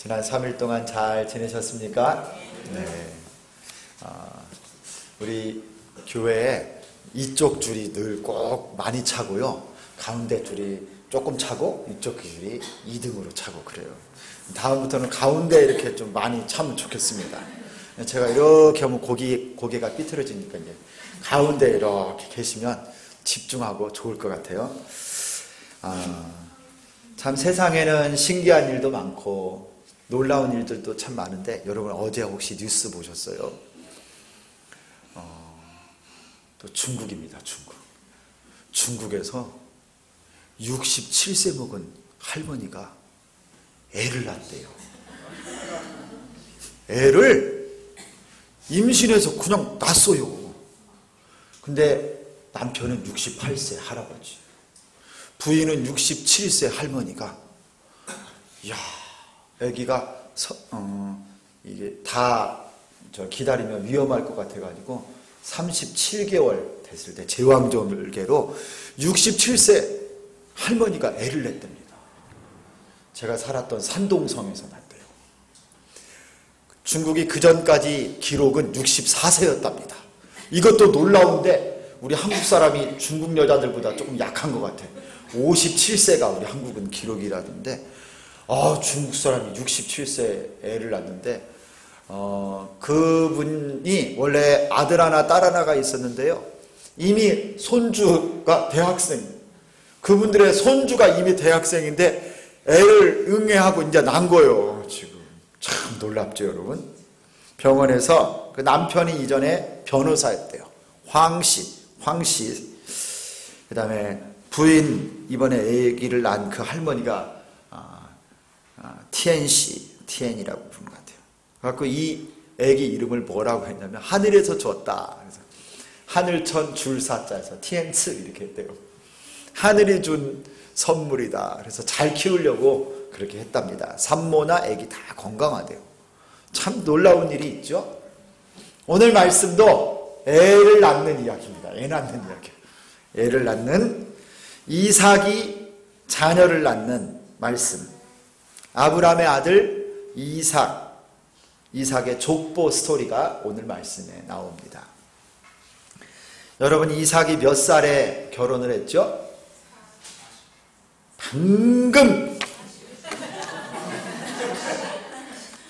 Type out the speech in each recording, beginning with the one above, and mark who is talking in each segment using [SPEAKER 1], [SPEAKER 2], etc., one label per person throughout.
[SPEAKER 1] 지난 3일 동안 잘 지내셨습니까? 네. 우리 교회에 이쪽 줄이 늘 꼭 많이 차고요. 가운데 줄이 조금 차고 이쪽 줄이 2등으로 차고 그래요. 다음부터는 가운데 이렇게 좀 많이 차면 좋겠습니다. 제가 이렇게 하면 고개가 삐뚤어지니까 이제 가운데 이렇게 계시면 집중하고 좋을 것 같아요. 참 세상에는 신기한 일도 많고 놀라운 일들도 참 많은데 여러분 어제 혹시 뉴스 보셨어요? 또 중국입니다. 중국에서 67세 먹은 할머니가 애를 낳았대요. 애를 임신해서 그냥 낳았어요. 근데 남편은 68세 할아버지, 부인은 67세 할머니가, 이야, 아기가 이게 다 기다리면 위험할 것 같아가지고 37개월 됐을 때 제왕절개로 67세 할머니가 애를 냈답니다. 제가 살았던 산동성에서 났대요. 중국이 그 전까지 기록은 64세였답니다. 이것도 놀라운데 우리 한국 사람이 중국 여자들보다 조금 약한 것 같아요. 57세가 우리 한국은 기록이라던데, 중국 사람이 67세 애를 낳는데, 그분이 원래 아들 하나 딸 하나가 있었는데요, 이미 손주가 대학생, 그분들의 손주가 이미 대학생인데 애를 응애하고 이제 난 거예요. 지금 참 놀랍죠 여러분. 병원에서 그 남편이 이전에 변호사였대요. 황씨. 그 다음에 부인, 이번에 아기를 낳은 그 할머니가 티엔이라고 부르는 것 같아요. 그래서 이 아기 이름을 뭐라고 했냐면 하늘에서 줬다. 그래서 하늘천 줄사자에서 티엔츠 이렇게 했대요. 하늘이 준 선물이다. 그래서 잘 키우려고 그렇게 했답니다. 산모나 아기 다 건강하대요. 참 놀라운 일이 있죠. 오늘 말씀도 애를 낳는 이야기입니다. 애 낳는 이야기. 애를 낳는 이삭이 자녀를 낳는 말씀. 아브라함의 아들 이삭의 족보 스토리가 오늘 말씀에 나옵니다. 여러분, 이삭이 몇 살에 결혼을 했죠? 방금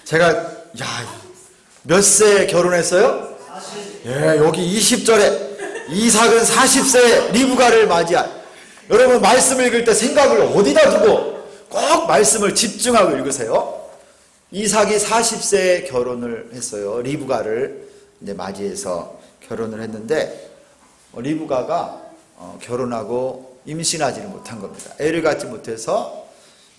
[SPEAKER 1] 제가 몇 세에 결혼했어요? 예, 여기 20절에 이삭은 40세에 리브가를 맞이한. 여러분 말씀 읽을 때 생각을 어디다 두고 꼭 말씀을 집중하고 읽으세요. 이삭이 40세에 결혼을 했어요. 리브가를 이제 맞이해서 결혼을 했는데, 리브가가 결혼하고 임신하지는 못한 겁니다. 애를 갖지 못해서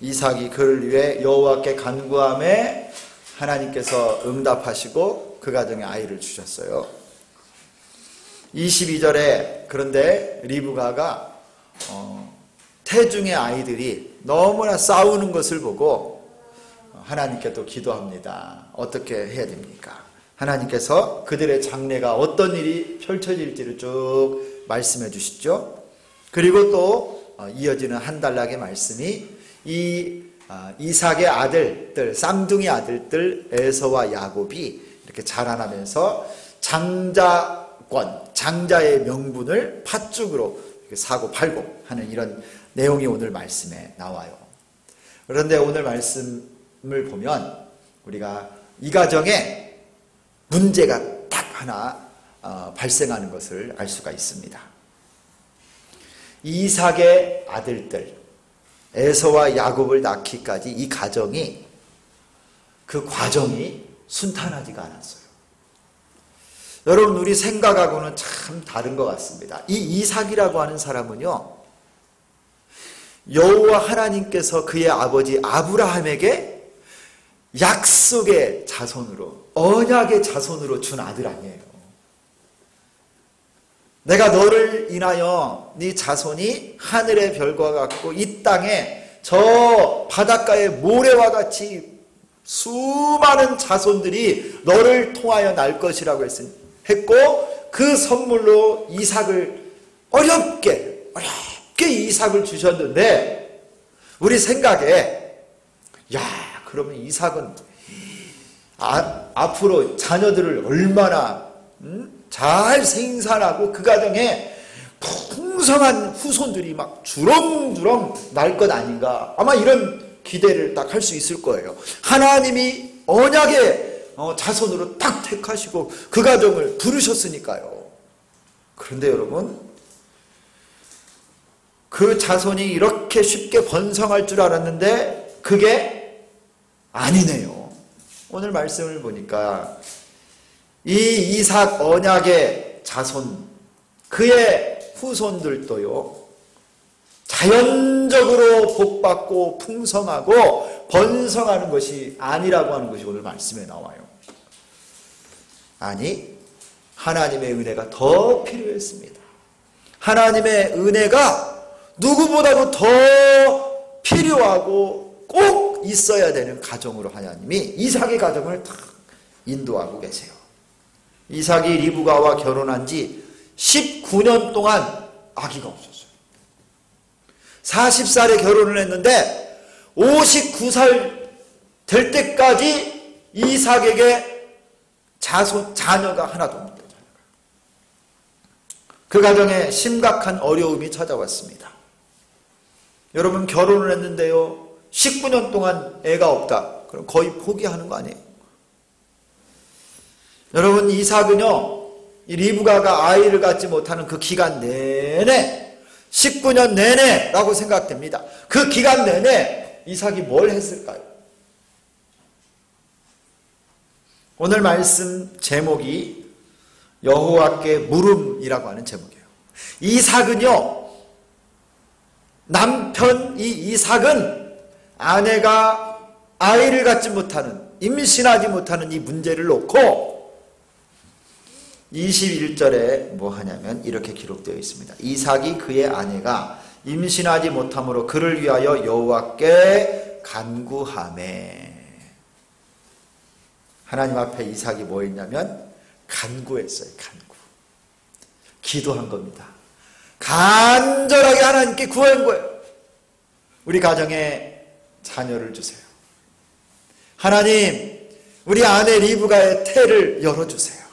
[SPEAKER 1] 이삭이 그를 위해 여호와께 간구함에 하나님께서 응답하시고 그 가정에 아이를 주셨어요. 22절에 그런데 리브가가 태중의 아이들이 너무나 싸우는 것을 보고 하나님께 또 기도합니다. 어떻게 해야 됩니까? 하나님께서 그들의 장래가 어떤 일이 펼쳐질지를 쭉 말씀해 주시죠. 그리고 또 이어지는 한 단락의 말씀이 이 이삭의 아들들, 쌍둥이 아들들 에서와 야곱이 이렇게 자라나면서 장자의 명분을 팥죽으로 사고 팔고 하는 이런 내용이 오늘 말씀에 나와요. 그런데 오늘 말씀을 보면 우리가 이 가정에 문제가 딱 하나 발생하는 것을 알 수가 있습니다. 이삭의 아들들 에서와 야곱을 낳기까지 이 가정이, 그 과정이 순탄하지가 않았어요. 여러분, 우리 생각하고는 참 다른 것 같습니다. 이 이삭이라고 하는 사람은요, 여호와 하나님께서 그의 아버지 아브라함에게 약속의 자손으로, 언약의 자손으로 준 아들 아니에요. 내가 너를 인하여 네 자손이 하늘의 별과 같고 이 땅에 저 바닷가의 모래와 같이 수많은 자손들이 너를 통하여 날 것이라고 했고, 그 선물로 이삭을 어렵게 이삭을 주셨는데, 우리 생각에 그러면 이삭은 앞으로 자녀들을 얼마나 잘 생산하고 그 가정에 풍성한 후손들이 막 주렁주렁 날 것 아닌가. 아마 이런 기대를 딱 할 수 있을 거예요. 하나님이 언약의 자손으로 딱 택하시고 그 가정을 부르셨으니까요. 그런데 여러분, 그 자손이 이렇게 쉽게 번성할 줄 알았는데 그게 아니네요. 오늘 말씀을 보니까 이 이삭 언약의 자손, 그의 후손들도요, 자연적으로 복받고 풍성하고 번성하는 것이 아니라고 하는 것이 오늘 말씀에 나와요. 아니, 하나님의 은혜가 더 필요했습니다. 하나님의 은혜가 누구보다도 더 필요하고 꼭 있어야 되는 가정으로 하나님이 이삭의 가정을 딱 인도하고 계세요. 이삭이 리브가와 결혼한 지 19년 동안 아기가 없었어요. 40살에 결혼을 했는데 59살 될 때까지 이삭에게 자녀가 하나도 없습니다. 그 가정에 심각한 어려움이 찾아왔습니다. 여러분, 결혼을 했는데요, 19년 동안 애가 없다. 그럼 거의 포기하는 거 아니에요? 여러분, 이삭은요, 이 리브가가 아이를 갖지 못하는 그 기간 내내, 19년 내내라고 생각됩니다. 그 기간 내내 이삭이 뭘 했을까요? 오늘 말씀 제목이 여호와께 물음이라고 하는 제목이에요. 이삭은요, 남편 이삭은 아내가 아이를 갖지 못하는, 임신하지 못하는 이 문제를 놓고 21절에 뭐 하냐면 이렇게 기록되어 있습니다. 이삭이 그의 아내가 임신하지 못함으로 그를 위하여 여호와께 간구하매. 하나님 앞에 이삭이 뭐 했냐면 간구했어요. 간구. 기도한 겁니다. 간절하게 하나님께 구한 거예요. 우리 가정에 자녀를 주세요. 하나님, 우리 아내 리브가의 태를 열어주세요.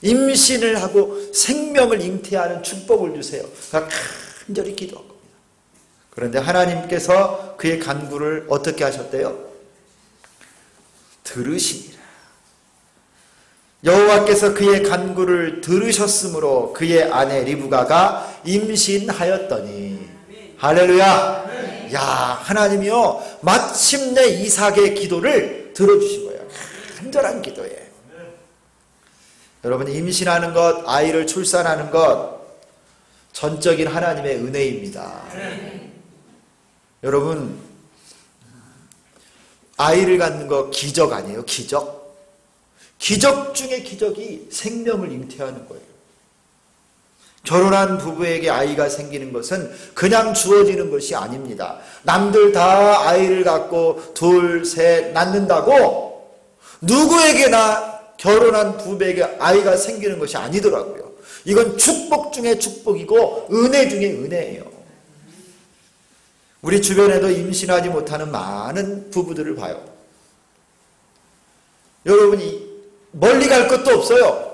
[SPEAKER 1] 임신을 하고 생명을 잉태하는 축복을 주세요. 간절히 기도한 겁니다. 그런데 하나님께서 그의 간구를 어떻게 하셨대요? 들으시니라. 여호와께서 그의 간구를 들으셨으므로 그의 아내 리브가가 임신하였더니, 할렐루야. 야, 하나님이요, 마침내 이삭의 기도를 들어주신 거예요. 간절한 기도에. 여러분, 임신하는 것, 아이를 출산하는 것, 전적인 하나님의 은혜입니다. 여러분, 아이를 갖는 거 기적 아니에요? 기적? 기적 중에 기적이 생명을 잉태하는 거예요. 결혼한 부부에게 아이가 생기는 것은 그냥 주어지는 것이 아닙니다. 남들 다 아이를 갖고 둘, 셋 낳는다고 누구에게나 결혼한 부부에게 아이가 생기는 것이 아니더라고요. 이건 축복 중에 축복이고 은혜 중에 은혜예요. 우리 주변에도 임신하지 못하는 많은 부부들을 봐요. 여러분이 멀리 갈 것도 없어요.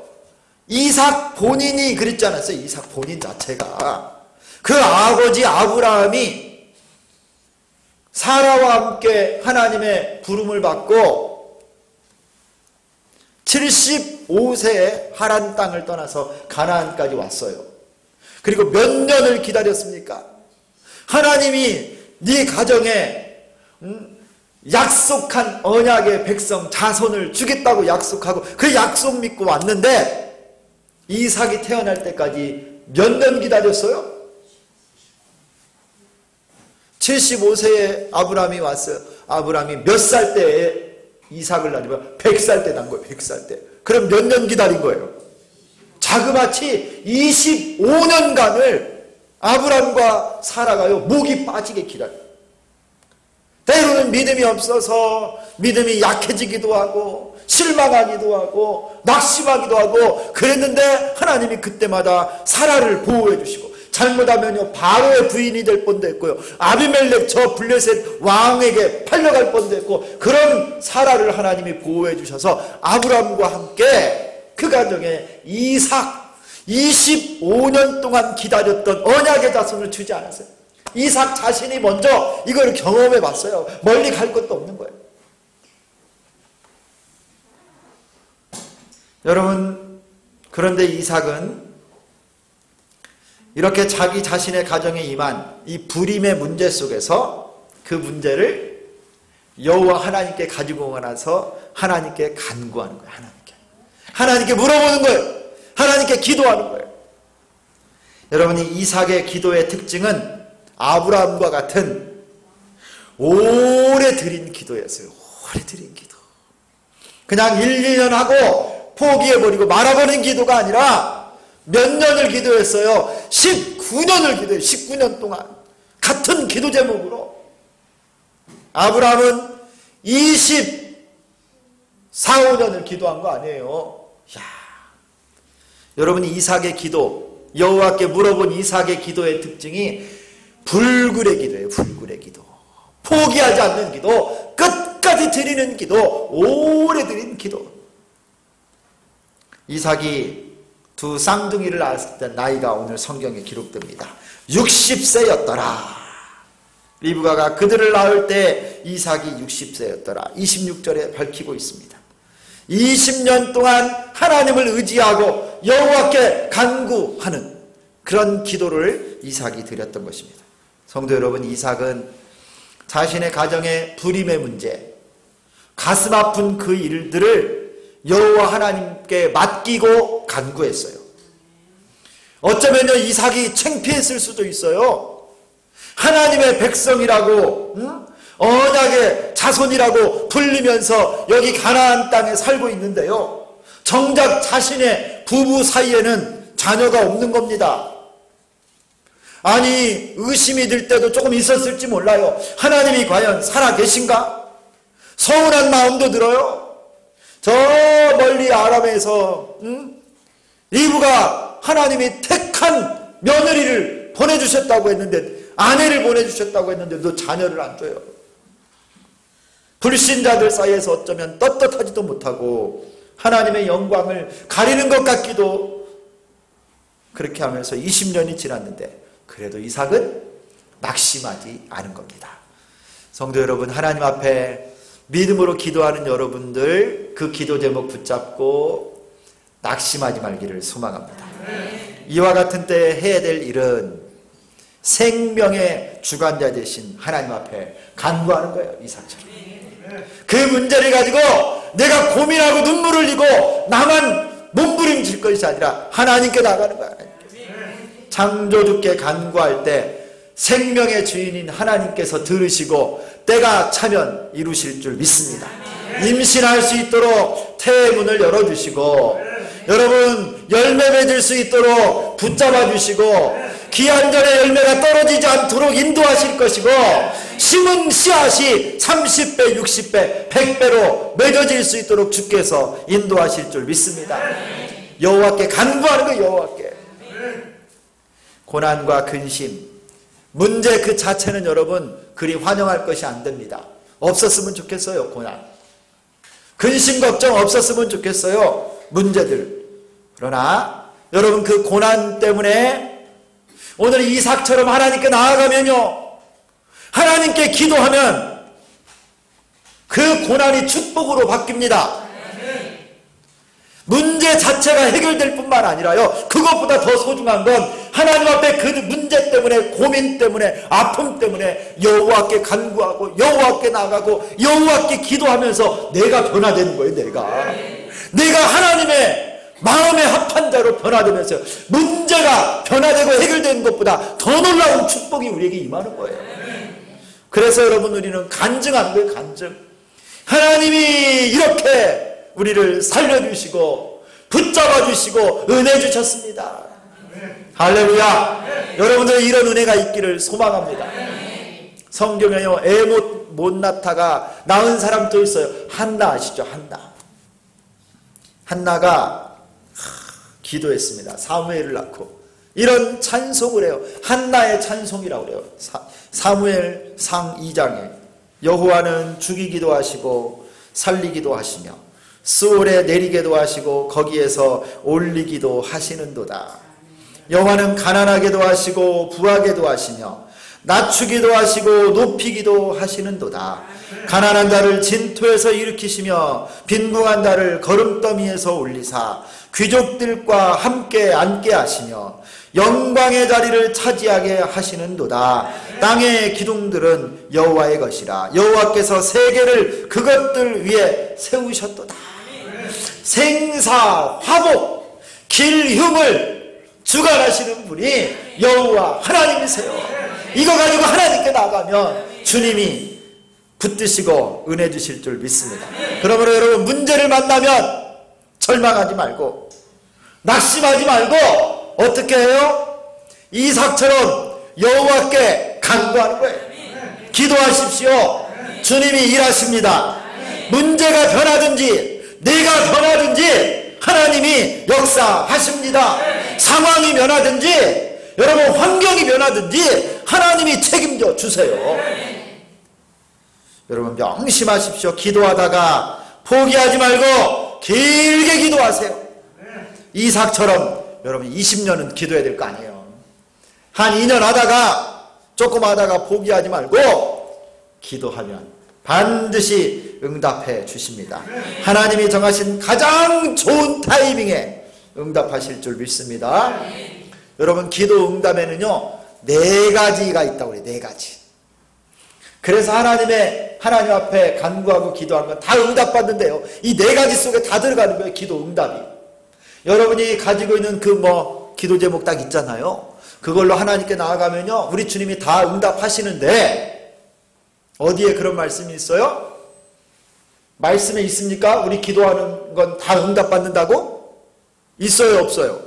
[SPEAKER 1] 이삭 본인이 그랬지 않았어요? 이삭 본인 자체가. 그 아버지 아브라함이 사라와 함께 하나님의 부름을 받고 75세에 하란 땅을 떠나서 가나안까지 왔어요. 그리고 몇 년을 기다렸습니까? 하나님이 네 가정에 약속한 언약의 백성 자손을 주겠다고 약속하고 그 약속 믿고 왔는데 이삭이 태어날 때까지 몇 년 기다렸어요? 75세에 아브라함이 왔어요. 아브라함이 몇 살 때에 이삭을 낳으면 100살 때 난 거예요. 100살 때. 그럼 몇 년 기다린 거예요? 자그마치 25년간을 아브라함과 사라가요, 목이 빠지게 기다려요. 때로는 믿음이 없어서 믿음이 약해지기도 하고 실망하기도 하고 낙심하기도 하고 그랬는데 하나님이 그때마다 사라를 보호해 주시고 잘못하면요 바로의 부인이 될 뻔도 했고요. 아비멜렉 저 블레셋 왕에게 팔려갈 뻔도 했고, 그런 사라를 하나님이 보호해 주셔서 아브라함과 함께 그 가정에 이삭 25년 동안 기다렸던 언약의 자손을 주지 않았어요. 이삭 자신이 먼저 이걸 경험해 봤어요. 멀리 갈 것도 없는 거예요. 여러분, 그런데 이삭은 이렇게 자기 자신의 가정에 임한 이 불임의 문제 속에서 그 문제를 여호와 하나님께 가지고 나서 하나님께 간구하는 거예요. 하나님께 물어보는 거예요. 하나님께 기도하는 거예요. 여러분이 이삭의 기도의 특징은 아브라함과 같은 오래 드린 기도였어요. 오래 드린 기도. 그냥 1, 2년 하고 포기해버리고 말아버린 기도가 아니라 몇 년을 기도했어요. 19년을 기도해요. 19년 동안 같은 기도 제목으로. 아브라함은 24, 5년을 기도한 거 아니에요. 야, 여러분이 이삭의 기도, 여호와께 물어본 이삭의 기도의 특징이 불굴의 기도예요. 불굴의 기도. 포기하지 않는 기도, 끝까지 드리는 기도, 오래 드리는 기도. 이삭이 두 쌍둥이를 낳았을 때 나이가 오늘 성경에 기록됩니다. 60세였더라. 리브가가 그들을 낳을 때 이삭이 60세였더라. 26절에 밝히고 있습니다. 20년 동안 하나님을 의지하고 여호와께 간구하는 그런 기도를 이삭이 드렸던 것입니다. 성도 여러분, 이삭은 자신의 가정의 불임의 문제, 가슴 아픈 그 일들을 여호와 하나님께 맡기고 간구했어요. 어쩌면요 이삭이 창피했을 수도 있어요. 하나님의 백성이라고 언약의 자손이라고 불리면서 여기 가나안 땅에 살고 있는데요, 정작 자신의 부부 사이에는 자녀가 없는 겁니다. 아니, 의심이 들 때도 조금 있었을지 몰라요. 하나님이 과연 살아계신가? 서운한 마음도 들어요. 저 멀리 아람에서 리브가 하나님이 택한 며느리를 보내주셨다고 했는데, 아내를 보내주셨다고 했는데 너 자녀를 안 줘요. 불신자들 사이에서 어쩌면 떳떳하지도 못하고 하나님의 영광을 가리는 것 같기도, 그렇게 하면서 20년이 지났는데 그래도 이삭은 낙심하지 않은 겁니다. 성도 여러분, 하나님 앞에 믿음으로 기도하는 여러분들, 그 기도 제목 붙잡고 낙심하지 말기를 소망합니다. 이와 같은 때에 해야 될 일은 생명의 주관자 되신 하나님 앞에 간구하는 거예요. 이삭처럼. 그 문제를 가지고 내가 고민하고 눈물을 흘리고 나만 몸부림칠 것이 아니라 하나님께 나가는 거야. 창조주께 간구할 때 생명의 주인인 하나님께서 들으시고 때가 차면 이루실 줄 믿습니다. 임신할 수 있도록 태의 문을 열어주시고, 여러분 열매 맺을 수 있도록 붙잡아 주시고, 기한전에 열매가 떨어지지 않도록 인도하실 것이고, 심은 씨앗이 30배, 60배, 100배로 맺어질 수 있도록 주께서 인도하실 줄 믿습니다. 여호와께 간구하는 거예요. 여호와께. 고난과 근심, 문제 그 자체는 여러분 그리 환영할 것이 안 됩니다. 없었으면 좋겠어요. 고난, 근심, 걱정 없었으면 좋겠어요. 문제들. 그러나 여러분 그 고난 때문에 오늘 이삭처럼 하나님께 나아가면요, 하나님께 기도하면 그 고난이 축복으로 바뀝니다. 문제 자체가 해결될 뿐만 아니라요, 그것보다 더 소중한 건 하나님 앞에 그 문제 때문에, 고민 때문에, 아픔 때문에 여호와께 간구하고 여호와께 나가고 여호와께 기도하면서 내가 변화되는 거예요. 내가 하나님의 마음의 합한 자로 변화되면서 문제가 변화되고 해결되는 것보다 더 놀라운 축복이 우리에게 임하는 거예요. 그래서 여러분, 우리는 간증하는 거예요. 간증. 하나님이 이렇게 우리를 살려주시고 붙잡아 주시고 은혜 주셨습니다. 할렐루야. 여러분들 이런 은혜가 있기를 소망합니다. 성경에요, 애 못 낳다가 낳은 사람 또 있어요. 한나 아시죠? 한나가 기도했습니다. 사무엘을 낳고 이런 찬송을 해요. 한나의 찬송이라고 그래요. 사무엘상 2장에 여호와는 죽이기도 하시고 살리기도 하시며 스올에 내리게도 하시고 거기에서 올리기도 하시는도다. 여호와는 가난하게도 하시고 부하게도 하시며 낮추기도 하시고 높이기도 하시는도다. 가난한 자를 진토에서 일으키시며 빈궁한 자를 거름더미에서 올리사 귀족들과 함께 앉게 하시며 영광의 자리를 차지하게 하시는도다. 땅의 기둥들은 여호와의 것이라. 여호와께서 세계를 그것들 위에 세우셨도다. 생사 화복 길흉을 주관하시는 분이 여호와 하나님이세요. 이거 가지고 하나님께 나가면 주님이 붙드시고 은혜 주실 줄 믿습니다. 그러므로 여러분, 문제를 만나면 절망하지 말고 낙심하지 말고 어떻게 해요? 이삭처럼 여호와께 간구하는 거예요. 기도하십시오. 주님이 일하십니다. 문제가 변하든지 내가 변하든지 하나님이 역사하십니다. 상황이 변하든지 여러분 환경이 변하든지 하나님이 책임져 주세요. 여러분 명심하십시오. 기도하다가 포기하지 말고 길게 기도하세요. 이삭처럼 여러분 20년은 기도해야 될 거 아니에요. 한 2년 하다가 조금 하다가 포기하지 말고 기도하면 반드시 응답해 주십니다. 하나님이 정하신 가장 좋은 타이밍에 응답하실 줄 믿습니다. 여러분 기도 응답에는요 4가지가 있다고 그래요. 4가지. 그래서 하나님 앞에 간구하고 기도하는 건 다 응답받는데요. 이 4가지 속에 다 들어가는 거예요. 기도 응답이. 여러분이 가지고 있는 그 기도 제목 딱 있잖아요. 그걸로 하나님께 나아가면요 우리 주님이 다 응답하시는데 어디에 그런 말씀이 있어요? 말씀에 있습니까? 우리 기도하는 건 다 응답받는다고? 있어요, 없어요?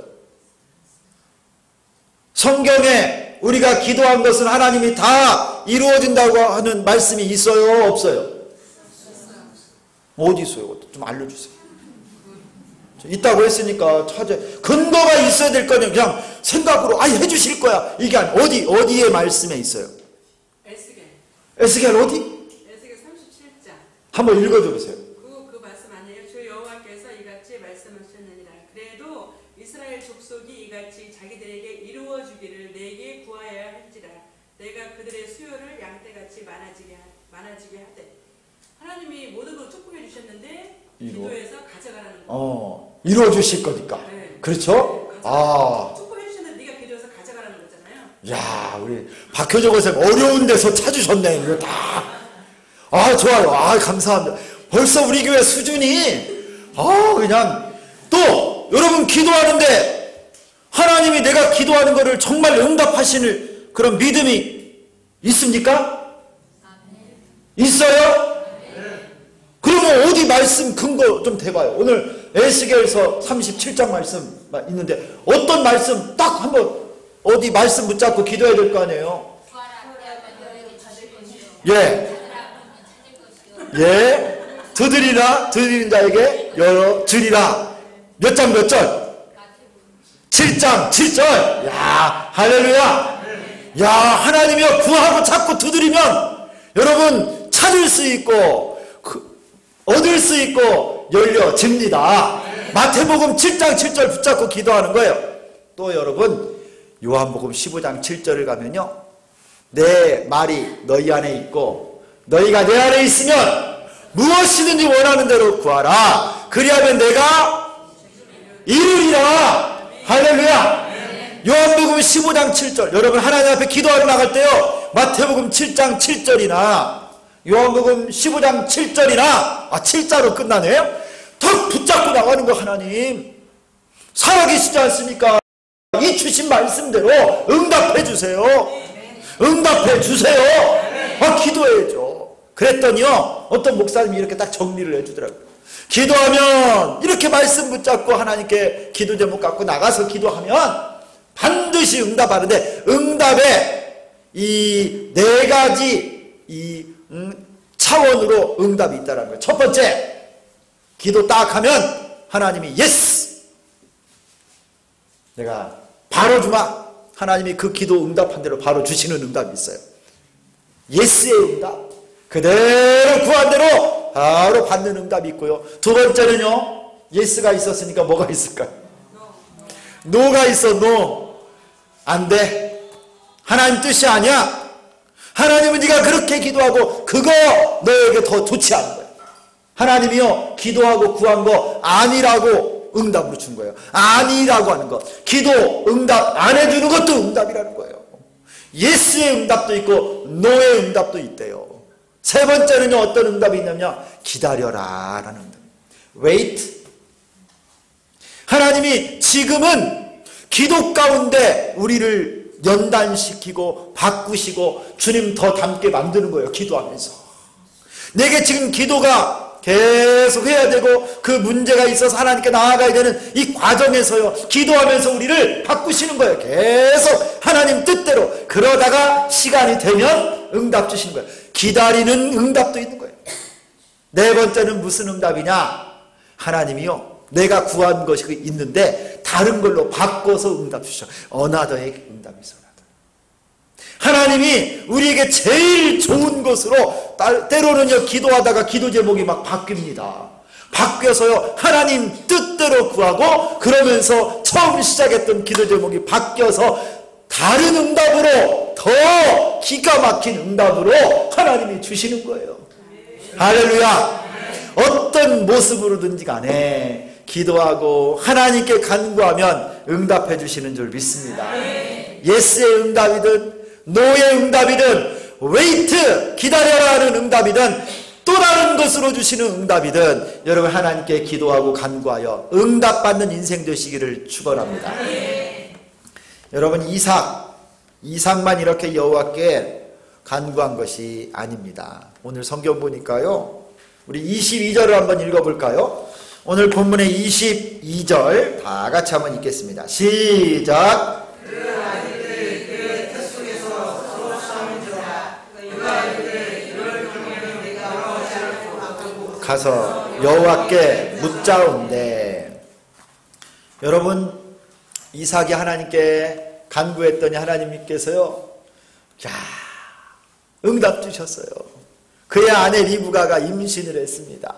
[SPEAKER 1] 성경에 우리가 기도한 것은 하나님이 다 이루어진다고 하는 말씀이 있어요, 없어요? 어디 있어요? 좀 알려주세요. 있다고 했으니까 찾아. 근거가 있어야 될 거냐? 그냥 생각으로 해주실 거야. 이게 어디에 말씀에 있어요? 에스겔 어디?
[SPEAKER 2] 에스겔 37장.
[SPEAKER 1] 한번 읽어줘 보세요.
[SPEAKER 2] 그 말씀 아니에요? 주 여호와께서 이같이 말씀하셨느니라. 그래도 이스라엘 족속이 이같이 자기들에게 이루어 주기를 내게 구하여야 할지라. 내가 그들의 수요를 양떼같이 많아지게 하되. 하나님이 모든 걸 축복해 주셨는데 기도해서 가져가라는 거.
[SPEAKER 1] 이루어 주실 거니까.
[SPEAKER 2] 네.
[SPEAKER 1] 그렇죠?
[SPEAKER 2] 네, 축복해 주셨는데 네가 기도해서 가져가라는 거잖아요.
[SPEAKER 1] 야, 우리 박효정 선생님 어려운 데서 찾으셨네. 이거 다. 좋아요. 감사합니다. 벌써 우리 교회 수준이 그냥 또 여러분 기도하는데 하나님이 내가 기도하는 거를 정말 응답하시는 그런 믿음이 있습니까? 있어요? 그러면 어디 말씀 근거 좀 대봐요. 오늘 에스겔서 37장 말씀 있는데 어떤 말씀 딱 한번 어디 말씀 붙잡고 기도해야 될 거 아니에요? 드리는 자에게 열어 주리라. 몇 장 몇 절? 7장 7절. 야, 할렐루야. 야, 하나님이여 구하고 찾고 두드리면 여러분 찾을 수 있고 얻을 수 있고 열려집니다. 마태복음 7장 7절 붙잡고 기도하는 거예요. 또 여러분 요한복음 15장 7절을 가면요 내 말이 너희 안에 있고 너희가 내 안에 있으면 무엇이든지 원하는 대로 구하라. 그리하면 내가 이루리라. 할렐루야. 요한복음 15장 7절. 여러분 하나님 앞에 기도하러 나갈 때요 마태복음 7장 7절이나 요한복음 15장 7절이나 7자로 끝나네요. 더 붙잡고 나가는 거. 하나님 살아계시지 않습니까? 이 주신 말씀대로 응답해 주세요. 응답해 주세요. 기도해야죠. 그랬더니요 어떤 목사님이 이렇게 딱 정리를 해주더라고요. 기도하면 이렇게 말씀 붙잡고 하나님께 기도 제목 갖고 나가서 기도하면 반드시 응답하는데 응답에 이 4가지 차원으로 응답이 있다는 거예요. 첫 번째, 기도 딱 하면 하나님이 예스! 내가 바로 주마. 하나님이 그 기도 응답한 대로 바로 주시는 응답이 있어요. 예스의 응답. 그대로 구한 대로 바로 받는 응답이 있고요. 두 번째는요. 예스가 있었으니까 뭐가 있을까요? 노가 있어. 노. 안 돼. 하나님 뜻이 아니야. 하나님은 네가 그렇게 기도하고 그거 너에게 더 좋지 않은 거야. 하나님이요. 기도하고 구한 거 아니라고 응답으로 준 거예요. 아니라고 하는 거. 기도 응답 안 해주는 것도 응답이라는 거예요. 예스의 응답도 있고 노의 응답도 있대요. 세 번째는요. 어떤 응답이 있냐면 기다려라 라는 응답. wait. 하나님이 지금은 기도 가운데 우리를 연단시키고 바꾸시고 주님 더 닮게 만드는 거예요. 기도하면서. 내게 지금 기도가 계속 해야 되고 그 문제가 있어서 하나님께 나아가야 되는 이 과정에서요. 기도하면서 우리를 바꾸시는 거예요. 계속 하나님 뜻대로. 그러다가 시간이 되면 응답 주시는 거예요. 기다리는 응답도 있는 거예요. 네 번째는 무슨 응답이냐? 하나님이요. 내가 구한 것이 있는데 다른 걸로 바꿔서 응답 주셔. 어나더의 응답이 있어. 하나님이 우리에게 제일 좋은 것으로 때로는요. 기도하다가 기도 제목이 막 바뀝니다. 바뀌어서요. 하나님 뜻대로 구하고 그러면서 처음 시작했던 기도 제목이 바뀌어서 다른 응답으로 더 기가 막힌 응답으로 하나님이 주시는 거예요. 할렐루야. 어떤 모습으로든지 간에 기도하고 하나님께 간구하면 응답해 주시는 줄 믿습니다. 예스의 응답이든 노의 응답이든 wait 기다려라는 응답이든 또 다른 것으로 주시는 응답이든 여러분 하나님께 기도하고 간구하여 응답받는 인생 되시기를 축원합니다. 여러분 이삭만 이렇게 여호와께 간구한 것이 아닙니다. 오늘 성경 보니까요. 우리 22절을 한번 읽어볼까요? 오늘 본문의 22절 다 같이 한번 읽겠습니다. 시작. 가서 여호와께 묻자온대. 여러분 이삭이 하나님께 간구했더니 하나님께서요 응답 주셨어요. 그의 아내 리브가가 임신을 했습니다.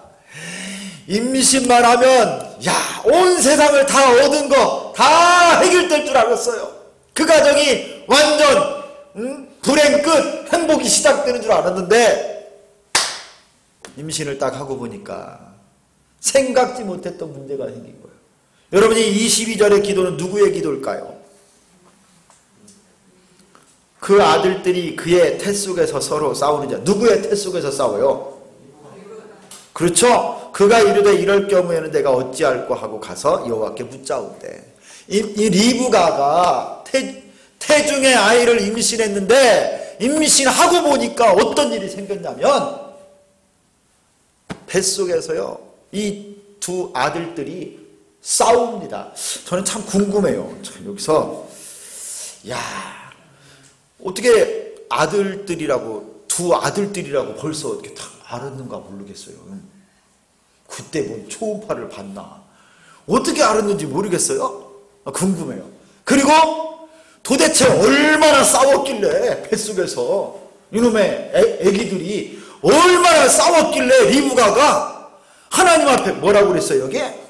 [SPEAKER 1] 임신만 하면 온 세상을 다 얻은 거 다 해결될 줄 알았어요. 그 가정이 완전 불행 끝 행복이 시작되는 줄 알았는데 임신을 딱 하고 보니까 생각지 못했던 문제가 생긴 거예요. 여러분이 22절의 기도는 누구의 기도일까요? 그 아들들이 그의 태 속에서 서로 싸우는 자. 누구의 태 속에서 싸워요? 그렇죠? 그가 이르되 이럴 경우에는 내가 어찌할꼬 하고 가서 여호와께 묻자온대. 이 리브가가 태중의 아이를 임신했는데 임신하고 보니까 어떤 일이 생겼냐면 뱃속에서요 이 두 아들들이 싸웁니다. 저는 참 궁금해요. 여기서 어떻게 두 아들들이라고 벌써 어떻게 다 알았는가 모르겠어요. 그때 뭐 초음파를 봤나 어떻게 알았는지 모르겠어요. 궁금해요. 그리고 도대체 얼마나 싸웠길래 뱃속에서 이놈의 애기들이 얼마나 싸웠길래 리브가가 하나님 앞에 뭐라고 그랬어요? 여기에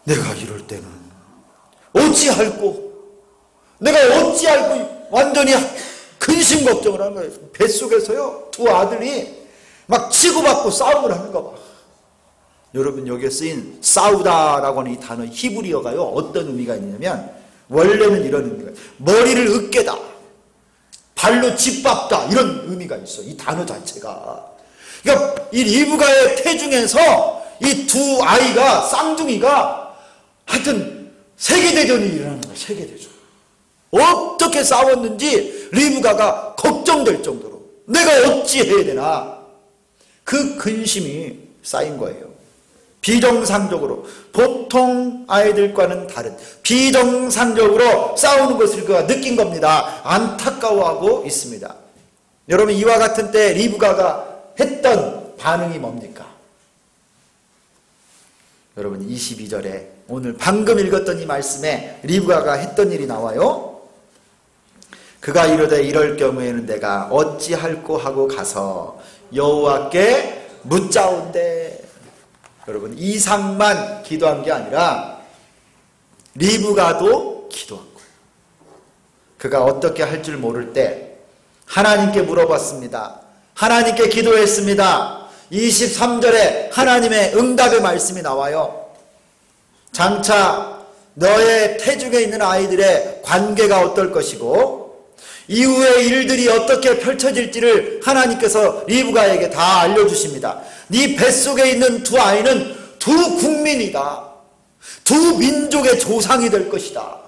[SPEAKER 1] 내가 이럴 때는 어찌할꼬 내가 어찌할꼬 완전히 근심 걱정을 하는 거예요. 뱃속에서요 두 아들이 막 치고받고 싸움을 하는가 봐. 여러분 여기에 쓰인 싸우다라고 하는 이 단어 히브리어가요 어떤 의미가 있냐면 원래는 이런 의미가 있어요. 머리를 으깨다 발로 짓밟다 이런 의미가 있어. 이 단어 자체가. 그러니까 이 리브가의 태중에서 이 두 아이가 쌍둥이가 하여튼 세계대전이 일어나는 거예요. 세계대전. 어떻게 싸웠는지 리브가가 걱정될 정도로 내가 어찌 해야 되나 그 근심이 쌓인 거예요. 비정상적으로 보통 아이들과는 다른 비정상적으로 싸우는 것을 그가 느낀 겁니다. 안타까워하고 있습니다. 여러분 이와 같은 때 리브가가 했던 반응이 뭡니까? 여러분 22절에 오늘 방금 읽었던 이 말씀에 리브가가 했던 일이 나와요. 그가 이르되 이럴 경우에는 내가 어찌할꼬 하고 가서 여호와께 묻자온대. 여러분, 이삭만 기도한 게 아니라 리브가도 기도한 거예요. 그가 어떻게 할 줄 모를 때 하나님께 물어봤습니다. 하나님께 기도했습니다. 23절에 하나님의 응답의 말씀이 나와요. 장차 너의 태중에 있는 아이들의 관계가 어떨 것이고 이후의 일들이 어떻게 펼쳐질지를 하나님께서 리브가에게 다 알려주십니다. 네 뱃속에 있는 두 아이는 두 국민이다. 두 민족의 조상이 될 것이다.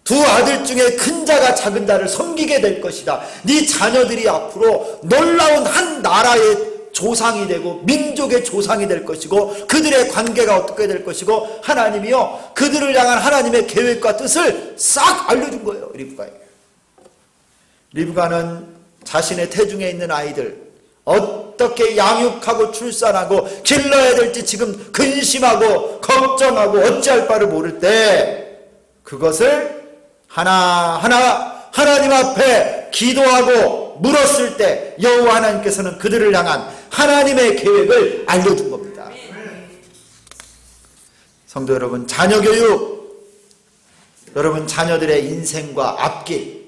[SPEAKER 1] 두 아들 중에 큰 자가 작은 자를 섬기게 될 것이다. 네 자녀들이 앞으로 놀라운 한 나라의 조상이 되고 민족의 조상이 될 것이고 그들의 관계가 어떻게 될 것이고 하나님이요 그들을 향한 하나님의 계획과 뜻을 싹 알려준 거예요. 리브가에게. 리브가는 자신의 태중에 있는 아이들 어떻게 양육하고 출산하고 길러야 될지 지금 근심하고 걱정하고 어찌할 바를 모를 때 그것을 하나하나 하나님 앞에 기도하고 물었을 때 여호와 하나님께서는 그들을 향한 하나님의 계획을 알려준 겁니다. 성도 여러분, 자녀 교육, 여러분 자녀들의 인생과 앞길,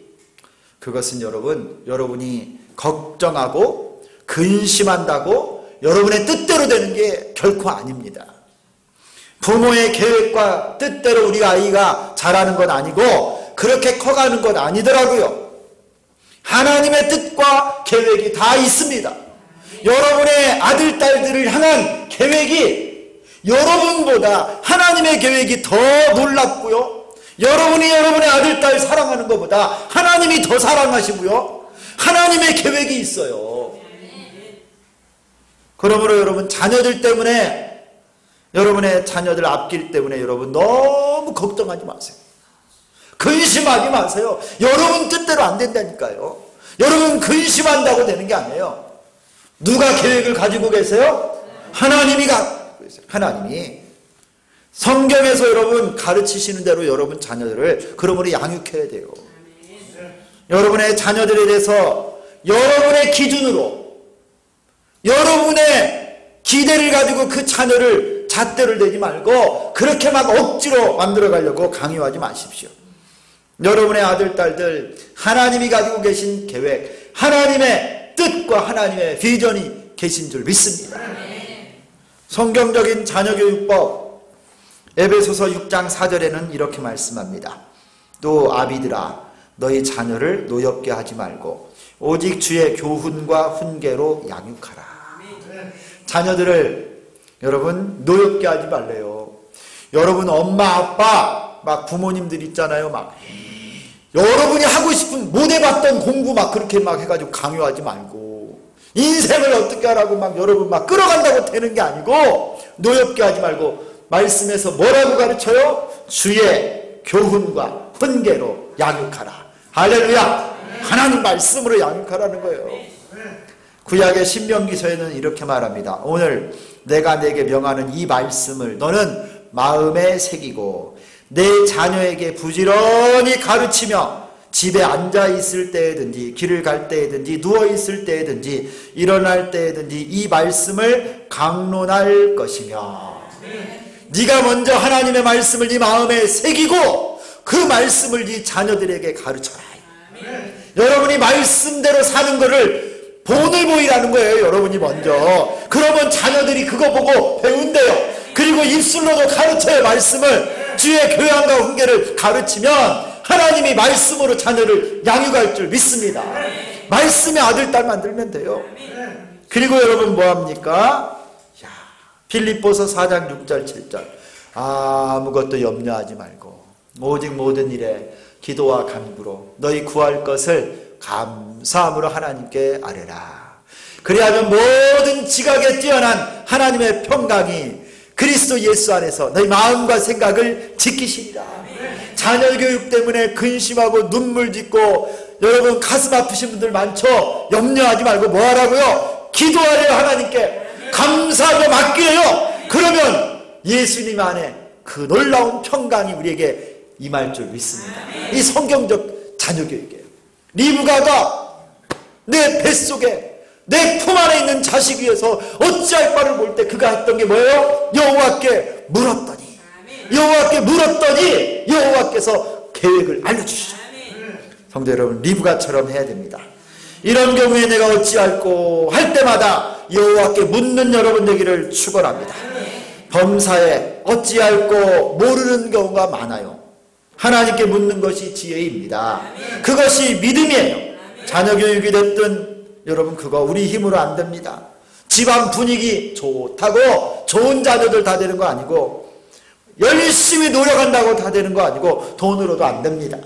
[SPEAKER 1] 그것은 여러분이 걱정하고 근심한다고 여러분의 뜻대로 되는 게 결코 아닙니다. 부모의 계획과 뜻대로 우리 아이가 자라는 건 아니고 그렇게 커가는 건 아니더라고요. 하나님의 뜻과 계획이 다 있습니다. 여러분의 아들, 딸들을 향한 계획이 여러분보다 하나님의 계획이 더 놀랍고요. 여러분이 여러분의 아들, 딸 사랑하는 것보다 하나님이 더 사랑하시고요. 하나님의 계획이 있어요. 그러므로 여러분 자녀들 때문에 여러분의 자녀들 앞길 때문에 여러분 너무 걱정하지 마세요. 근심하지 마세요. 여러분 뜻대로 안 된다니까요. 여러분 근심한다고 되는 게 아니에요. 누가 계획을 가지고 계세요? 하나님이 가지고 계세요. 하나님이 성경에서 여러분 가르치시는 대로 여러분 자녀들을 그러므로 양육해야 돼요. 여러분의 자녀들에 대해서 여러분의 기준으로 여러분의 기대를 가지고 그 자녀를 잣대를 대지 말고 그렇게 막 억지로 만들어 가려고 강요하지 마십시오. 여러분의 아들, 딸들 하나님이 가지고 계신 계획, 하나님의 뜻과 하나님의 비전이 계신 줄 믿습니다. 성경적인 자녀교육법 에베소서 6장 4절에는 이렇게 말씀합니다. 또 아비들아 너희 자녀를 노엽게 하지 말고 오직 주의 교훈과 훈계로 양육하라. 자녀들을 여러분 노엽게 하지 말래요. 여러분 엄마 아빠 막 부모님들 있잖아요. 막 여러분이 하고 싶은 못 해봤던 공부 막 그렇게 막 해가지고 강요하지 말고 인생을 어떻게 하라고 막 여러분 막 끌어간다고 되는 게 아니고 노엽게 하지 말고 말씀에서 뭐라고 가르쳐요? 주의 교훈과 훈계로 양육하라. 할렐루야. 하나님 말씀으로 양육하라는 거예요. 구약의 신명기서에는 이렇게 말합니다. 오늘 내가 내게 명하는 이 말씀을 너는 마음에 새기고 내 자녀에게 부지런히 가르치며 집에 앉아 있을 때든지 길을 갈 때든지 누워 있을 때든지 일어날 때든지 이 말씀을 강론할 것이며 네가 먼저 하나님의 말씀을 네 마음에 새기고 그 말씀을 네 자녀들에게 가르쳐라. 여러분이 말씀대로 사는 거를 본을 보이라는 거예요. 여러분이 먼저. 그러면 자녀들이 그거 보고 배운대요. 그리고 입술로도 가르쳐요. 말씀을 주의 교양과 훈계를 가르치면 하나님이 말씀으로 자녀를 양육할 줄 믿습니다. 말씀의 아들 딸 만들면 돼요. 그리고 여러분 뭐합니까? 빌립보서 4장 6절 7절 아무것도 염려하지 말고 오직 모든 일에 기도와 간구로 너희 구할 것을 감사함으로 하나님께 아뢰라. 그리하면 모든 지각에 뛰어난 하나님의 평강이 그리스도 예수 안에서 너희 마음과 생각을 지키시리라. 자녀 교육 때문에 근심하고 눈물 짓고 여러분 가슴 아프신 분들 많죠? 염려하지 말고 뭐 하라고요? 기도하래요. 하나님께 감사하고 맡기래요. 그러면 예수님 안에 그 놀라운 평강이 우리에게 임할 줄 믿습니다. 이 성경적 자녀 교육이에요. 리브가가 내 뱃속에 내 품 안에 있는 자식 위해서 어찌할 바를 볼 때 그가 했던 게 뭐예요? 여호와께 물었더니 여호와께서 계획을 알려주시죠. 성도 여러분, 리브가처럼 해야 됩니다. 이런 경우에 내가 어찌할꼬 할 때마다 여호와께 묻는 여러분 되기를 축원합니다. 범사에 어찌할꼬 모르는 경우가 많아요. 하나님께 묻는 것이 지혜입니다. 그것이 믿음이에요. 자녀 교육이 됐든 여러분 그거 우리 힘으로 안 됩니다. 집안 분위기 좋다고 좋은 자녀들 다 되는 거 아니고, 열심히 노력한다고 다 되는 거 아니고, 돈으로도 안 됩니다.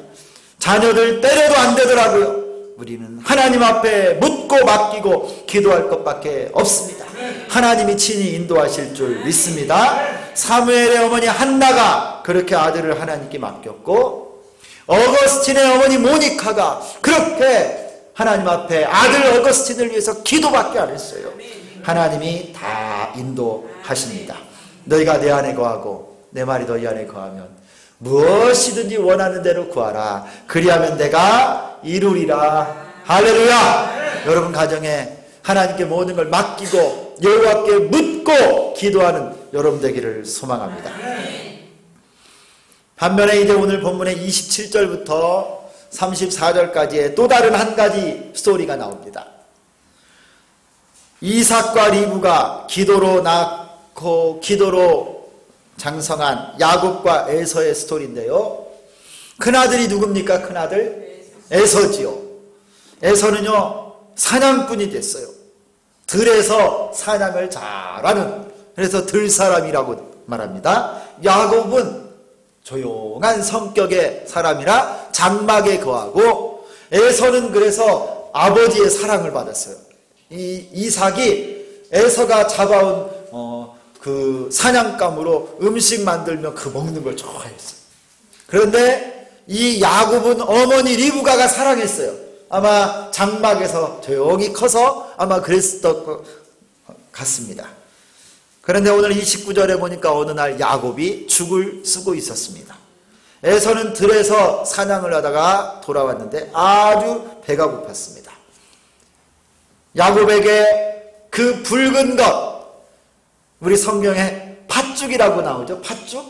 [SPEAKER 1] 자녀들 때려도 안 되더라고요. 우리는 하나님 앞에 묻고 맡기고 기도할 것밖에 없습니다. 하나님이 친히 인도하실 줄 믿습니다. 사무엘의 어머니 한나가 그렇게 아들을 하나님께 맡겼고, 어거스틴의 어머니 모니카가 그렇게 하나님 앞에 아들 어거스틴을 위해서 기도밖에 안 했어요. 하나님이 다 인도하십니다. 너희가 내 안에 거하고 내 말이 너희 안에 거하면 무엇이든지 원하는 대로 구하라. 그리하면 내가 이루리라. 할렐루야. 여러분 가정에 하나님께 모든 걸 맡기고 여호와께 묻고 기도하는 여러분 되기를 소망합니다. 반면에 이제 오늘 본문의 27절부터 34절까지의 또 다른 한 가지 스토리가 나옵니다. 이삭과 리브가 기도로 낳고 기도로 장성한 야곱과 에서의 스토리인데요. 큰아들이 누굽니까? 큰아들? 에서지요. 에서는요 사냥꾼이 됐어요. 들에서 사냥을 잘하는, 그래서 들사람이라고 말합니다. 야곱은 조용한 성격의 사람이라 장막에 거하고, 에서는 그래서 아버지의 사랑을 받았어요. 이 이삭이 에서가 잡아온 그 사냥감으로 음식 만들면 그 먹는 걸 좋아했어요. 그런데 이 야곱은 어머니 리브가가 사랑했어요. 아마 장막에서 조용히 커서 아마 그랬을 것 같습니다. 그런데 오늘 29절에 보니까 어느 날 야곱이 죽을 쓰고 있었습니다. 에서는 들에서 사냥을 하다가 돌아왔는데 아주 배가 고팠습니다. 야곱에게 그 붉은 것, 우리 성경에 팥죽이라고 나오죠. 팥죽?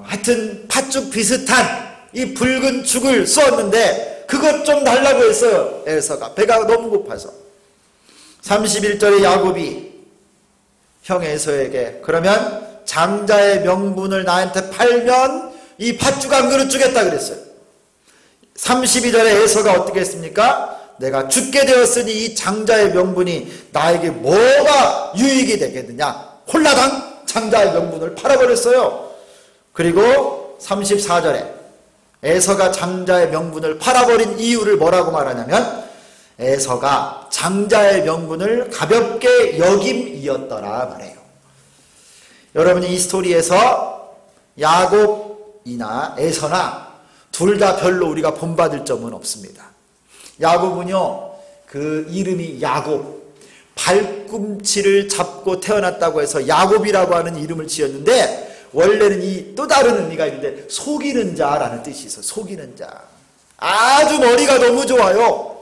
[SPEAKER 1] 하여튼 팥죽 비슷한 이 붉은 죽을 쏘았는데 그것 좀 달라고 했어요. 에서가 배가 너무 고파서. 31절에 야곱이 형 에서에게 그러면 장자의 명분을 나한테 팔면 이 팥죽 한 그릇 주겠다 그랬어요. 32절에 에서가 어떻게 했습니까? 내가 죽게 되었으니 이 장자의 명분이 나에게 뭐가 유익이 되겠느냐. 홀라당 장자의 명분을 팔아버렸어요. 그리고 34절에 에서가 장자의 명분을 팔아버린 이유를 뭐라고 말하냐면, 에서가 장자의 명분을 가볍게 여김이었더라 말해요. 여러분이 이 스토리에서 야곱이나 에서나 둘 다 별로 우리가 본받을 점은 없습니다. 야곱은요, 그 이름이 야곱, 발꿈치를 잡고 태어났다고 해서 야곱이라고 하는 이름을 지었는데, 원래는 이 또 다른 의미가 있는데 속이는 자라는 뜻이 있어요. 속이는 자. 아주 머리가 너무 좋아요.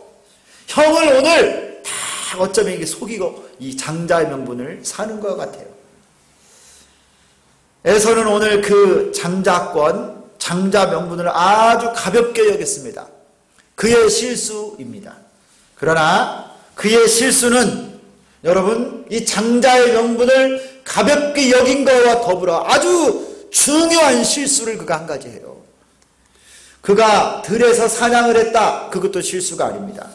[SPEAKER 1] 형을 오늘 다 어쩌면 이게 속이고 이 장자의 명분을 사는 것 같아요. 에서는 오늘 그 장자권, 장자 명분을 아주 가볍게 여겼습니다. 그의 실수입니다. 그러나 그의 실수는 여러분 이 장자의 명분을 가볍게 여긴 것과 더불어 아주 중요한 실수를 그가 한 가지 해요. 그가 들에서 사냥을 했다. 그것도 실수가 아닙니다.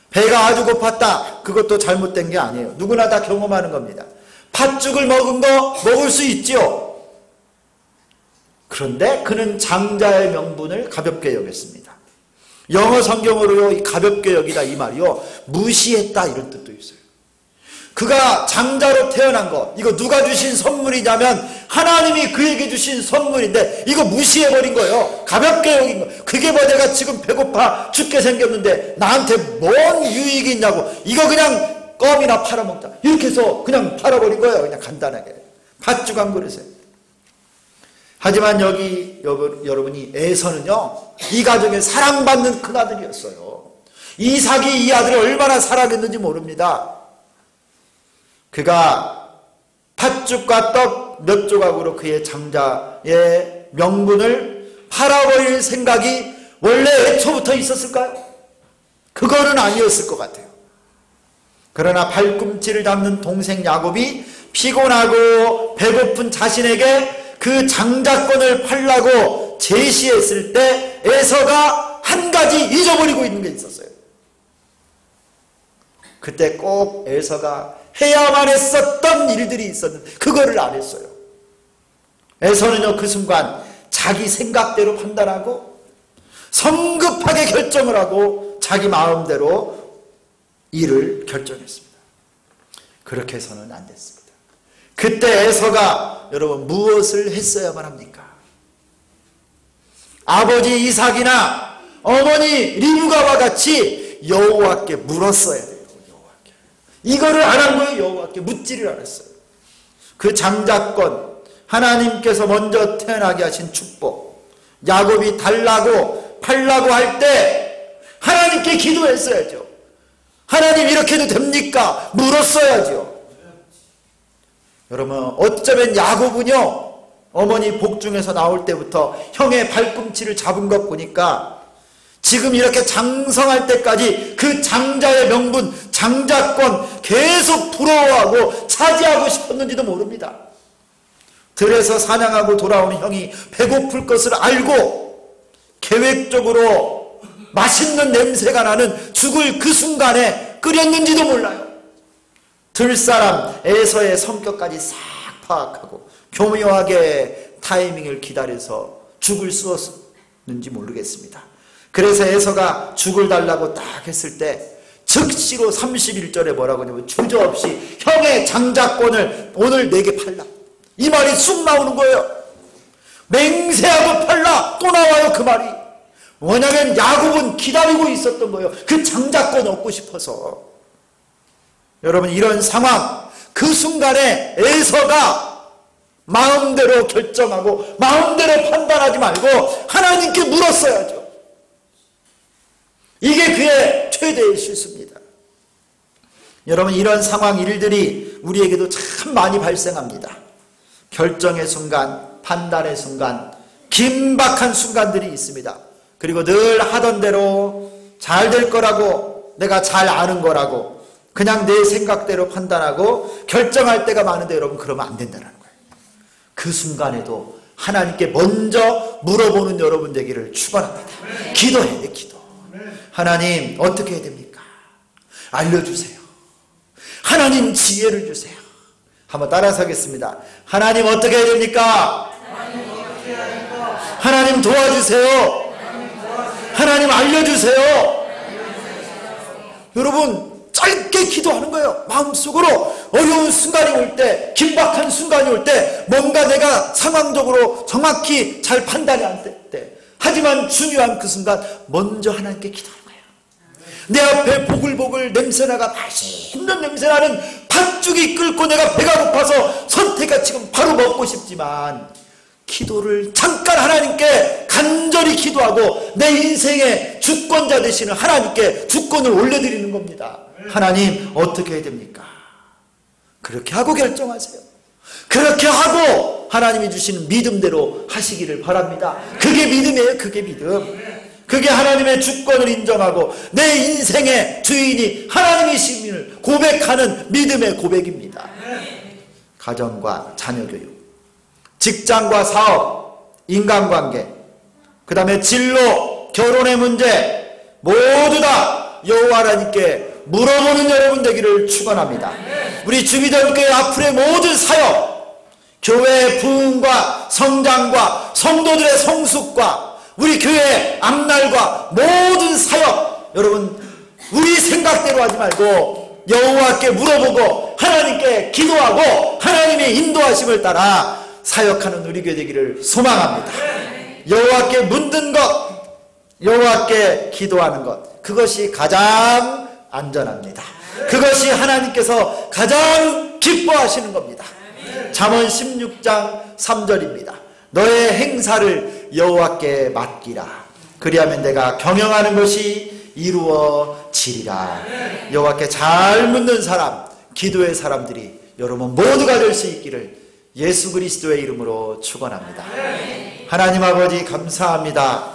[SPEAKER 1] 배가 아주 고팠다. 그것도 잘못된 게 아니에요. 누구나 다 경험하는 겁니다. 팥죽을 먹은 거 먹을 수 있죠. 그런데 그는 장자의 명분을 가볍게 여겼습니다. 영어 성경으로요, 이 가볍게 여기다 이 말이요, 무시했다 이런 뜻도 있어요. 그가 장자로 태어난 것, 이거 누가 주신 선물이냐면 하나님이 그에게 주신 선물인데 이거 무시해버린 거예요. 가볍게 여긴 거. 그게 뭐 내가 지금 배고파 죽게 생겼는데 나한테 뭔 유익이 있냐고, 이거 그냥 껌이나 팔아먹자 이렇게 해서 그냥 팔아버린 거예요. 그냥 간단하게 팥죽 한 그릇에. 하지만 여기 여러분이 에서는요, 이 가정에 사랑받는 큰아들이었어요. 이삭이 이 아들을 얼마나 사랑했는지 모릅니다. 그가 팥죽과 떡 몇 조각으로 그의 장자의 명분을 팔아버릴 생각이 원래 애초부터 있었을까요? 그거는 아니었을 것 같아요. 그러나 발꿈치를 잡는 동생 야곱이 피곤하고 배고픈 자신에게 그 장자권을 팔라고 제시했을 때 에서가 한 가지 잊어버리고 있는 게 있었어요. 그때 꼭 에서가 해야만 했었던 일들이 있었는데 그거를 안 했어요. 에서는요, 그 순간 자기 생각대로 판단하고 성급하게 결정을 하고 자기 마음대로 일을 결정했습니다. 그렇게 해서는 안 됐습니다. 그때 에서가 여러분 무엇을 했어야만 합니까? 아버지 이삭이나 어머니 리브가와 같이 여호와께 물었어야 돼요. 여호와께. 이거를 안 한 거예요. 여호와께 묻지를 않았어요. 그 장자권, 하나님께서 먼저 태어나게 하신 축복, 야곱이 달라고 팔라고 할 때 하나님께 기도했어야죠. 하나님 이렇게 해도 됩니까? 물었어야죠. 여러분, 어쩌면 야곱은요, 어머니 복중에서 나올 때부터 형의 발꿈치를 잡은 것 보니까 지금 이렇게 장성할 때까지 그 장자의 명분, 장자권 계속 부러워하고 차지하고 싶었는지도 모릅니다. 들에서 사냥하고 돌아오는 형이 배고플 것을 알고 계획적으로 맛있는 냄새가 나는 죽을 그 순간에 끓였는지도 몰라요. 들사람 에서의 성격까지 싹 파악하고 교묘하게 타이밍을 기다려서 죽을 쏘았는지 모르겠습니다. 그래서 에서가 죽을 달라고 딱 했을 때 즉시로 31절에 뭐라고 하냐면 주저없이 형의 장자권을 오늘 내게 팔라, 이 말이 쑥 나오는 거예요. 맹세하고 팔라, 또 나와요 그 말이. 뭐냐면 야곱은 기다리고 있었던 거예요. 그 장자권 얻고 싶어서. 여러분, 이런 상황, 그 순간에 에서가 마음대로 결정하고 마음대로 판단하지 말고 하나님께 물었어야죠. 이게 그의 최대의 실수입니다. 여러분, 이런 상황 일들이 우리에게도 참 많이 발생합니다. 결정의 순간, 판단의 순간, 긴박한 순간들이 있습니다. 그리고 늘 하던 대로 잘 될 거라고, 내가 잘 아는 거라고 그냥 내 생각대로 판단하고 결정할 때가 많은데 여러분, 그러면 안 된다는 거예요. 그 순간에도 하나님께 먼저 물어보는 여러분 되기를 축원합니다. 기도해야 돼, 기도. 하나님 어떻게 해야 됩니까? 알려주세요. 하나님 지혜를 주세요. 한번 따라서 하겠습니다. 하나님 어떻게 해야 됩니까? 하나님 도와주세요. 하나님 알려주세요. 여러분, 짧게 기도하는 거예요. 마음속으로 어려운 순간이 올 때, 긴박한 순간이 올 때, 뭔가 내가 상황적으로 정확히 잘 판단이 안 될 때, 하지만 중요한 그 순간 먼저 하나님께 기도하는 거예요. 내 앞에 보글보글 냄새나가 맛있는 냄새나는 팥죽이 끓고 내가 배가 고파서 선택가 지금 바로 먹고 싶지만 기도를 잠깐 하나님께 간절히 기도하고 내 인생의 주권자 되시는 하나님께 주권을 올려드리는 겁니다. 하나님 어떻게 해야 됩니까? 그렇게 하고 결정하세요. 그렇게 하고 하나님이 주시는 믿음대로 하시기를 바랍니다. 그게 믿음이에요. 그게 믿음. 그게 하나님의 주권을 인정하고 내 인생의 주인이 하나님이심을 고백하는 믿음의 고백입니다. 가정과 자녀교육, 직장과 사업, 인간관계, 그 다음에 진로, 결혼의 문제 모두 다 여호와 하나님께 물어보는 여러분 되기를 축원합니다. 우리 주기도교회 앞으로의 모든 사역, 교회의 부흥과 성장과 성도들의 성숙과 우리 교회의 앞날과 모든 사역, 여러분 우리 생각대로 하지 말고 여호와께 물어보고 하나님께 기도하고 하나님의 인도하심을 따라 사역하는 우리 교회 되기를 소망합니다. 여호와께 묻는 것, 여호와께 기도하는 것, 그것이 가장 안전합니다. 그것이 하나님께서 가장 기뻐하시는 겁니다. 잠언 16장 3절입니다. 너의 행사를 여호와께 맡기라. 그리하면 내가 경영하는 것이 이루어지리라. 여호와께 잘 묻는 사람, 기도의 사람들이 여러분 모두가 될 수 있기를 예수 그리스도의 이름으로 축원합니다. 하나님 아버지 감사합니다.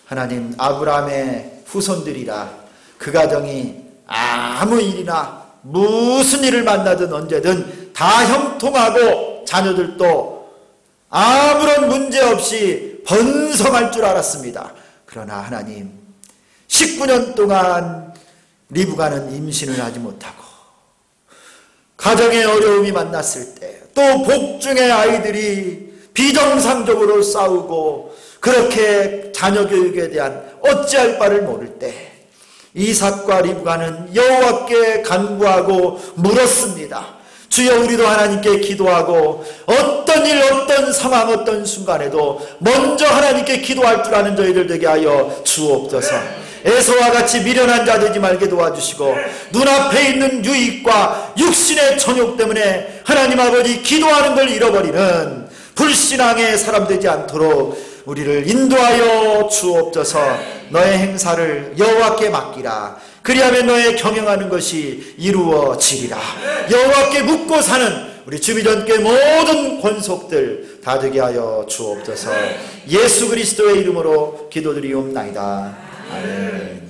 [SPEAKER 1] 하나님, 아브라함의 후손들이라 그 가정이 아무 일이나 무슨 일을 만나든 언제든 다 형통하고 자녀들도 아무런 문제 없이 번성할 줄 알았습니다. 그러나 하나님, 19년 동안 리브가는 임신을 하지 못하고 가정의 어려움이 만났을 때, 또 복중의 아이들이 비정상적으로 싸우고 그렇게 자녀 교육에 대한 어찌할 바를 모를 때 이삭과 리브가는 여호와께 간구하고 물었습니다. 주여, 우리도 하나님께 기도하고 어떤 일, 어떤 상황, 어떤 순간에도 먼저 하나님께 기도할 줄 아는 저희들 되게 하여 주옵소서. 에서와 같이 미련한 자 되지 말게 도와주시고, 눈앞에 있는 유익과 육신의 정욕 때문에 하나님 아버지 기도하는 걸 잃어버리는 불신앙의 사람 되지 않도록 우리를 인도하여 주옵소서. 너의 행사를 여호와께 맡기라. 그리하면 너의 경영하는 것이 이루어지리라. 여호와께 묻고 사는 우리 주비전교회 모든 권속들 다 되게 하여 주옵소서. 예수 그리스도의 이름으로 기도드리옵나이다. 아멘.